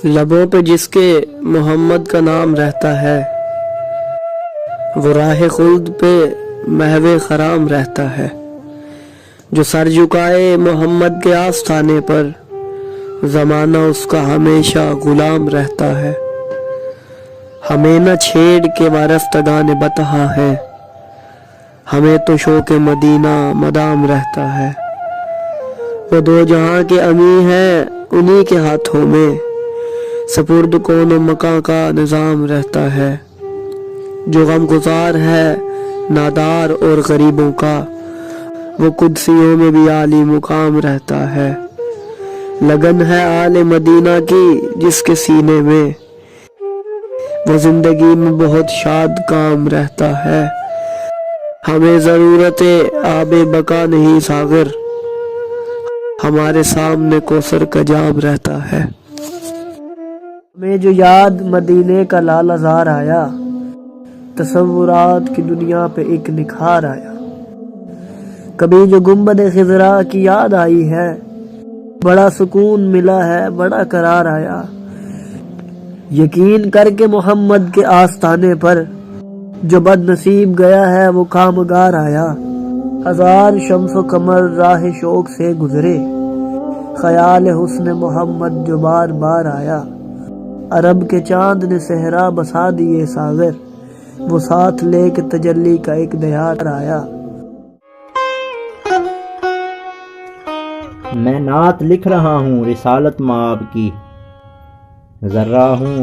لبوں پہ جس کے محمد کا نام رہتا ہے، وہ راہ خلد پہ محو خرام رہتا ہے۔ جو سر جھکائے محمد کے آستانے پر، زمانہ اس کا ہمیشہ غلام رہتا ہے۔ ہمیں نہ چھیڑ کے وارفتگان بطحا ہے، ہمیں تو شوق مدینہ مدام رہتا ہے۔ وہ دو جہاں کے امی ہیں انہی کے ہاتھوں میں، سپرد کون و مکاں کا نظام رہتا ہے۔ جو غم گزار ہے نادار اور غریبوں کا، وہ قدسیوں میں بھی عالی مقام رہتا ہے۔ لگن ہے آل مدینہ کی جس کے سینے میں، وہ زندگی میں بہت شاد کام رہتا ہے۔ ہمیں ضرورت آب بقا نہیں ساغر، ہمارے سامنے کوثر کا جام رہتا ہے۔ ہمیں جو یاد مدینے کا لالہ زار آیا، تصورات کی دنیا پہ ایک نکھار آیا۔ کبھی جو گنبد خضرا کی یاد آئی ہے، بڑا سکون ملا ہے بڑا قرار آیا۔ یقین کر کے محمد کے آستانے پر، جو بد نصیب گیا ہے وہ کامگار آیا۔ ہزار شمس و قمر راہ شوق سے گزرے، خیال حسن محمد جو بار بار آیا۔ عرب کے چاند نے صحرا بسا دیے ساغر، وہ ساتھ لے کے تجلی کا ایک دیار آیا۔ میں نعت لکھ رہا ہوں رسالت مآب کی، ذرہ ہوں